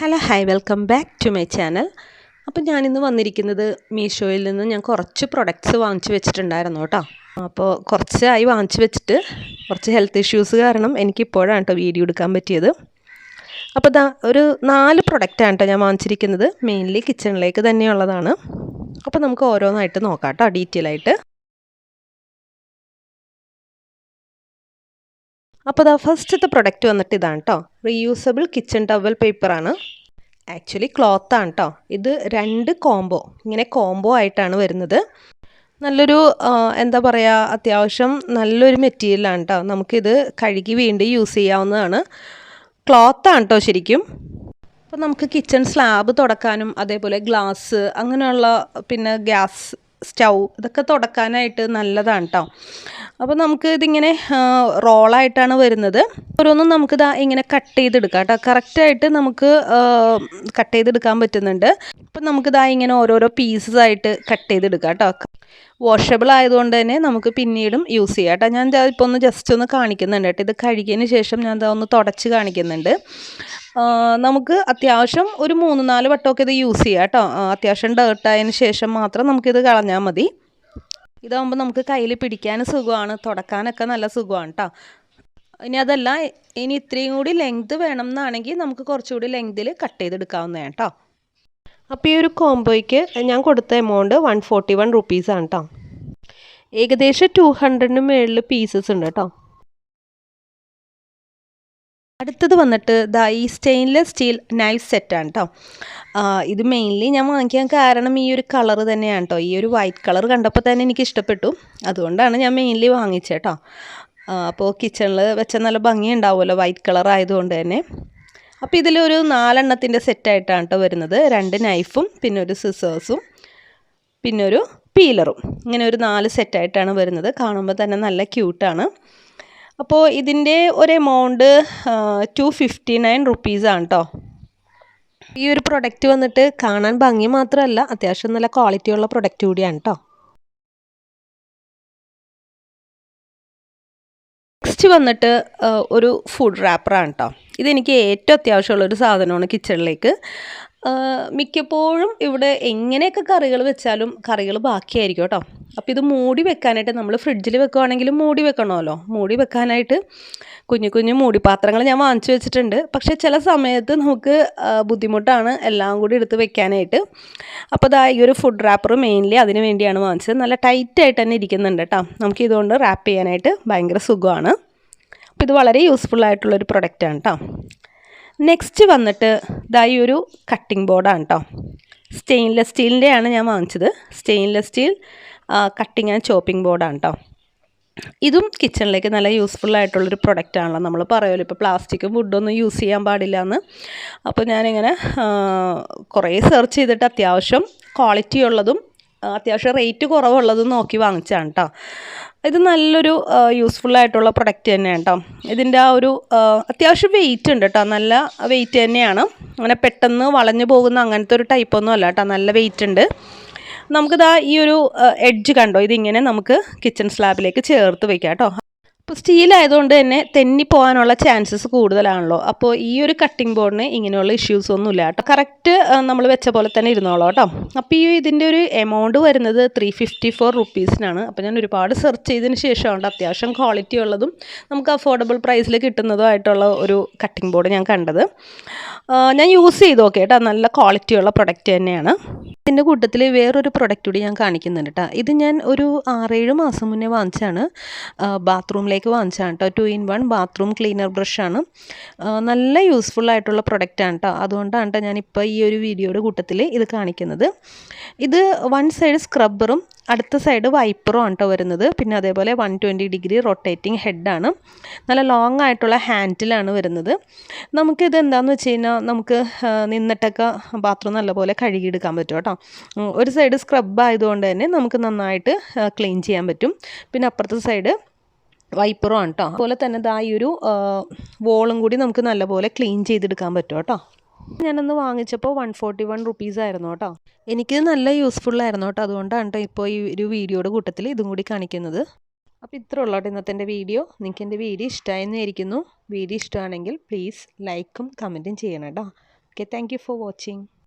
Hello hi welcome back to my channel. അപ്പോൾ ഞാനിന്ന് വന്നിരിക്കുന്നത് മീഷോയിൽ നിന്ന് ഞാൻ കുറച്ച് പ്രൊഡക്ട്സ് വാങ്ങിച്ചു വെച്ചിട്ടുണ്ടായിരുന്നു കേട്ടോ. അപ്പോൾ കുറച്ചായി വാങ്ങിച്ചു വെച്ചിട്ട് കുറച്ച് ഹെൽത്ത് ഇഷ്യൂസ് കാരണം എനിക്കിപ്പോഴാണ് കേട്ടോ വീഡിയോ എടുക്കാൻ പറ്റിയത്. അപ്പോൾ ഒരു 4 പ്രൊഡക്റ്റാണ് കേട്ടോ ഞാൻ വാങ്ങിച്ചിരിക്കുന്നത്. മെയിൻലി കിച്ചണിലേക്ക് തന്നെയുള്ളതാണ്. അപ്പോൾ നമുക്ക് ഓരോന്നായിട്ട് നോക്കാം കേട്ടോ ഡീറ്റെയിൽ ആയിട്ട്. അപ്പോൾ ഫസ്റ്റത്തെ പ്രൊഡക്റ്റ് വന്നിട്ട് ഇതാണ് കേട്ടോ. റീയൂസബിൾ കിച്ചൺ ടവൽ പേപ്പറാണ്. ആക്ച്വലി ക്ലോത്താണ് കേട്ടോ. ഇത് 2 കോംബോ, ഇങ്ങനെ കോംബോ ആയിട്ടാണ് വരുന്നത്. നല്ലൊരു എന്താ പറയുക, അത്യാവശ്യം നല്ലൊരു മെറ്റീരിയലാണ് കേട്ടോ. നമുക്കിത് കഴുകി വീണ്ടും യൂസ് ചെയ്യാവുന്നതാണ്. ക്ലോത്താണ് കേട്ടോ ശരിക്കും. അപ്പോൾ നമുക്ക് കിച്ചൺ സ്ലാബ് തുടക്കാനും അതേപോലെ ഗ്ലാസ് അങ്ങനെയുള്ള പിന്നെ ഗ്യാസ് സ്റ്റൗ ഇതൊക്കെ തുടക്കാനായിട്ട് നല്ലതാണ് കേട്ടോ. അപ്പോൾ നമുക്ക് ഇതിങ്ങനെ റോളായിട്ടാണ് വരുന്നത്. ഓരോന്നും നമുക്കിത് ഇങ്ങനെ കട്ട് ചെയ്തെടുക്കാം കേട്ടോ. കറക്റ്റായിട്ട് നമുക്ക് കട്ട് ചെയ്തെടുക്കാൻ പറ്റുന്നുണ്ട്. അപ്പം നമുക്കിതാ ഇങ്ങനെ ഓരോരോ പീസസ് ആയിട്ട് കട്ട് ചെയ്തെടുക്കാം കേട്ടോ. വാഷബിൾ ആയതുകൊണ്ട് തന്നെ നമുക്ക് പിന്നീടും യൂസ് ചെയ്യാം കേട്ടോ. ഞാൻ ഇപ്പോൾ ഒന്ന് ജസ്റ്റ് ഒന്ന് കാണിക്കുന്നുണ്ട് കേട്ടോ. ഇത് കഴുകിയതിന് ശേഷം ഞാൻ ഒന്ന് തുടച്ച് കാണിക്കുന്നുണ്ട്. നമുക്ക് അത്യാവശ്യം ഒരു 3-4 വട്ടമൊക്കെ ഇത് യൂസ് ചെയ്യാം കേട്ടോ. അത്യാവശ്യം ഡേർട്ടായതിന് ശേഷം മാത്രം നമുക്കിത് കളഞ്ഞാൽ മതി. ഇതാകുമ്പോൾ നമുക്ക് കയ്യിൽ പിടിക്കാൻ സുഖമാണ്, തുടക്കാനൊക്കെ നല്ല സുഖമാണ് കേട്ടോ. ഇനി അതല്ല, ഇനി ഇത്രയും കൂടി ലെങ്ത് വേണം എന്നാണെങ്കിൽ നമുക്ക് കുറച്ചുകൂടി ലെങ്തിൽ കട്ട് ചെയ്തെടുക്കാവുന്നതാണ് കേട്ടോ. അപ്പോൾ ഈ ഒരു കോംബോയ്ക്ക് ഞാൻ കൊടുത്ത എമൗണ്ട് 141 റുപ്പീസാണ് കേട്ടോ. ഏകദേശം 200-ന് മുകളിൽ പീസസ് ഉണ്ട് കേട്ടോ. അടുത്തത് വന്നിട്ട് ഈ സ്റ്റെയിൻലെസ് സ്റ്റീൽ നൈഫ് സെറ്റാണ് കേട്ടോ. ഇത് മെയിൻലി ഞാൻ വാങ്ങിക്കാൻ കാരണം ഈ ഒരു കളർ തന്നെയാണ് കേട്ടോ. ഈ ഒരു വൈറ്റ് കളർ കണ്ടപ്പോൾ തന്നെ എനിക്ക് ഇഷ്ടപ്പെട്ടു. അതുകൊണ്ടാണ് ഞാൻ മെയിൻലി വാങ്ങിച്ചത് കേട്ടോ. അപ്പോൾ കിച്ചണിൽ വെച്ച നല്ല ഭംഗി ഉണ്ടാവുമല്ലോ വൈറ്റ് കളർ ആയതുകൊണ്ട് തന്നെ. അപ്പോൾ ഇതിലൊരു 4 എണ്ണത്തിൻ്റെ സെറ്റായിട്ടാണ് കേട്ടോ വരുന്നത്. 2 നൈഫും പിന്നെ ഒരു സിസേഴ്സും പിന്നെ ഒരു പീലറും, ഇങ്ങനെ ഒരു 4 സെറ്റായിട്ടാണ് വരുന്നത്. കാണുമ്പോൾ തന്നെ നല്ല ക്യൂട്ടാണ്. അപ്പോൾ ഇതിൻ്റെ ഒരു എമൗണ്ട് 259 റുപ്പീസാണ് കേട്ടോ. ഈ ഒരു പ്രൊഡക്റ്റ് വന്നിട്ട് കാണാൻ ഭംഗി മാത്രമല്ല, അത്യാവശ്യം നല്ല ക്വാളിറ്റിയുള്ള പ്രൊഡക്റ്റ് കൂടിയാണ് കേട്ടോ. നെക്സ്റ്റ് വന്നിട്ട് ഒരു ഫുഡ് റാപ്പറാണ് കേട്ടോ. ഇതെനിക്ക് ഏറ്റവും അത്യാവശ്യമുള്ളൊരു സാധനമാണ് കിച്ചണിലേക്ക്. മിക്കപ്പോഴും ഇവിടെ എങ്ങനെയൊക്കെ കറികൾ വെച്ചാലും കറികൾ ബാക്കിയായിരിക്കും കേട്ടോ. അപ്പോൾ ഇത് മൂടി വെക്കാനായിട്ട് നമ്മൾ ഫ്രിഡ്ജിൽ വെക്കുകയാണെങ്കിലും മൂടി വെക്കണമല്ലോ. മൂടി വെക്കാനായിട്ട് കുഞ്ഞു കുഞ്ഞു മൂടി പാത്രങ്ങൾ ഞാൻ വാങ്ങിച്ചു വെച്ചിട്ടുണ്ട്. പക്ഷേ ചില സമയത്ത് നമുക്ക് ബുദ്ധിമുട്ടാണ് എല്ലാം കൂടി എടുത്ത് വെക്കാനായിട്ട്. അപ്പോൾ ഈ ഒരു ഫുഡ് റാപ്പർ മെയിൻലി അതിന് വേണ്ടിയാണ് വാങ്ങിച്ചത്. നല്ല ടൈറ്റായിട്ട് തന്നെ ഇരിക്കുന്നുണ്ട് കേട്ടോ. നമുക്ക് ഇതുകൊണ്ട് റാപ്പ് ചെയ്യാനായിട്ട് ഭയങ്കര സുഖമാണ്. അപ്പോൾ ഇത് വളരെ യൂസ്ഫുൾ ആയിട്ടുള്ളൊരു പ്രൊഡക്റ്റാണ് കേട്ടോ. നെക്സ്റ്റ് വന്നിട്ട് ഈ ഒരു കട്ടിംഗ് ബോർഡാണ് കേട്ടോ. സ്റ്റെയിൻലെസ് സ്റ്റീലിൻ്റെയാണ് ഞാൻ വാങ്ങിച്ചത്. Stainless steel cutting and chopping ബോർഡാണ് കേട്ടോ. ഇതും കിച്ചണിലേക്ക് നല്ല യൂസ്ഫുൾ ആയിട്ടുള്ളൊരു പ്രൊഡക്റ്റാണല്ലോ. നമ്മൾ പറയുമല്ലോ ഇപ്പോൾ പ്ലാസ്റ്റിക്കും വുഡൊന്നും യൂസ് ചെയ്യാൻ പാടില്ല എന്ന്. അപ്പോൾ ഞാനിങ്ങനെ കുറേ സെർച്ച് ചെയ്തിട്ട് അത്യാവശ്യം ക്വാളിറ്റി ഉള്ളതും അത്യാവശ്യം റേറ്റ് കുറവുള്ളതും നോക്കി വാങ്ങിച്ചതാണ് കേട്ടോ. ഇത് നല്ലൊരു യൂസ്ഫുൾ ആയിട്ടുള്ള പ്രൊഡക്റ്റ് തന്നെയാണ് കേട്ടോ. ഇതിൻ്റെ ആ ഒരു അത്യാവശ്യം വെയിറ്റ് ഉണ്ട് കേട്ടോ. നല്ല വെയിറ്റ് തന്നെയാണ്. അങ്ങനെ പെട്ടെന്ന് വളഞ്ഞു പോകുന്ന അങ്ങനത്തെ ഒരു ടൈപ്പൊന്നും അല്ല കേട്ടോ. നല്ല വെയിറ്റ് ഉണ്ട്. നമുക്കിതാ ഈ ഒരു എഡ്ജ് കണ്ടോ, ഇതിങ്ങനെ നമുക്ക് കിച്ചൺ സ്ലാബിലേക്ക് ചേർത്ത് വയ്ക്കാം കേട്ടോ. അപ്പോൾ സ്റ്റീൽ ആയതുകൊണ്ട് തന്നെ തെന്നിപ്പോകാനുള്ള ചാൻസസ് കൂടുതലാണല്ലോ. അപ്പോൾ ഈ ഒരു കട്ടിംഗ് ബോർഡിന് ഇങ്ങനെയുള്ള ഇഷ്യൂസ് ഒന്നുമില്ല കേട്ടോ. കറക്റ്റ് നമ്മൾ വെച്ച പോലെ തന്നെ ഇരുന്നോളൂ കേട്ടോ. അപ്പോൾ ഇതിൻ്റെ ഒരു എമൗണ്ട് വരുന്നത് 354 റുപ്പീസിനാണ്. അപ്പോൾ ഞാൻ ഒരുപാട് സെർച്ച് ചെയ്തതിന് ശേഷമുണ്ട് അത്യാവശ്യം ക്വാളിറ്റി ഉള്ളതും നമുക്ക് അഫോർഡബിൾ പ്രൈസിൽ കിട്ടുന്നതും ആയിട്ടുള്ള ഒരു കട്ടിംഗ് ബോർഡ് ഞാൻ കണ്ടത്. ഞാൻ യൂസ് ചെയ്ത് നോക്കി കേട്ടോ. നല്ല ക്വാളിറ്റിയുള്ള പ്രൊഡക്റ്റ് തന്നെയാണ്. ഇതിൻ്റെ കൂട്ടത്തിൽ വേറൊരു പ്രൊഡക്റ്റ് കൂടി ഞാൻ കാണിക്കുന്നുണ്ട് കേട്ടോ. ഇത് ഞാൻ ഒരു 6-7 മാസം മുന്നേ വാങ്ങിച്ചാണ്. ബാത്റൂമിലേക്ക് വാങ്ങിച്ചാണ് കേട്ടോ. 2-in-1 bathroom cleaner ബ്രഷാണ്. നല്ല യൂസ്ഫുൾ ആയിട്ടുള്ള പ്രൊഡക്റ്റാണ് കേട്ടോ. അതുകൊണ്ടാണ് കേട്ടോ ഞാനിപ്പോൾ ഈ ഒരു വീഡിയോയുടെ കൂട്ടത്തിൽ ഇത് കാണിക്കുന്നത്. ഇത് 1 സൈഡ് സ്ക്രബ്ബറും അടുത്ത സൈഡ് വൈപ്പറും ആണ് കേട്ടോ വരുന്നത്. പിന്നെ അതേപോലെ 120 ഡിഗ്രി റൊട്ടേറ്റിംഗ് ഹെഡാണ്. നല്ല ലോങ് ആയിട്ടുള്ള ഹാൻഡിലാണ് വരുന്നത്. നമുക്കിത് എന്താണെന്ന് വെച്ച് കഴിഞ്ഞാൽ നമുക്ക് നിന്നിട്ടൊക്കെ ബാത്റൂം നല്ലപോലെ കഴുകിയെടുക്കാൻ പറ്റും കേട്ടോ. ഒരു സൈഡ് സ്ക്രബ് ആയതുകൊണ്ട് തന്നെ നമുക്ക് നന്നായിട്ട് ക്ലീൻ ചെയ്യാൻ പറ്റും. പിന്നെ അപ്പുറത്തെ സൈഡ് വൈപ്പറും ആണ് കേട്ടോ. അതുപോലെ തന്നെ ഈ ഒരു വോളും കൂടി നമുക്ക് നല്ലപോലെ ക്ലീൻ ചെയ്തെടുക്കാൻ പറ്റും കേട്ടോ. ഞാനൊന്ന് വാങ്ങിച്ചപ്പോൾ 141 റുപ്പീസായിരുന്നു കേട്ടോ. എനിക്കിത് നല്ല യൂസ്ഫുള്ളായിരുന്നു കേട്ടോ. അതുകൊണ്ടാണ് കേട്ടോ ഇപ്പോൾ ഈ ഒരു വീഡിയോയുടെ കൂട്ടത്തിൽ ഇതും കൂടി കാണിക്കുന്നത്. അപ്പോൾ ഇത്ര ഉള്ളൂ കേട്ടോ ഇന്നത്തെ എൻ്റെ വീഡിയോ. നിങ്ങൾക്ക് എൻ്റെ വീഡിയോ ഇഷ്ടമായെന്ന് വിചാരിക്കുന്നു. വീഡിയോ ഇഷ്ടമാണെങ്കിൽ പ്ലീസ് ലൈക്കും കമൻറ്റും ചെയ്യണം കേട്ടോ. Okay, thank you for watching.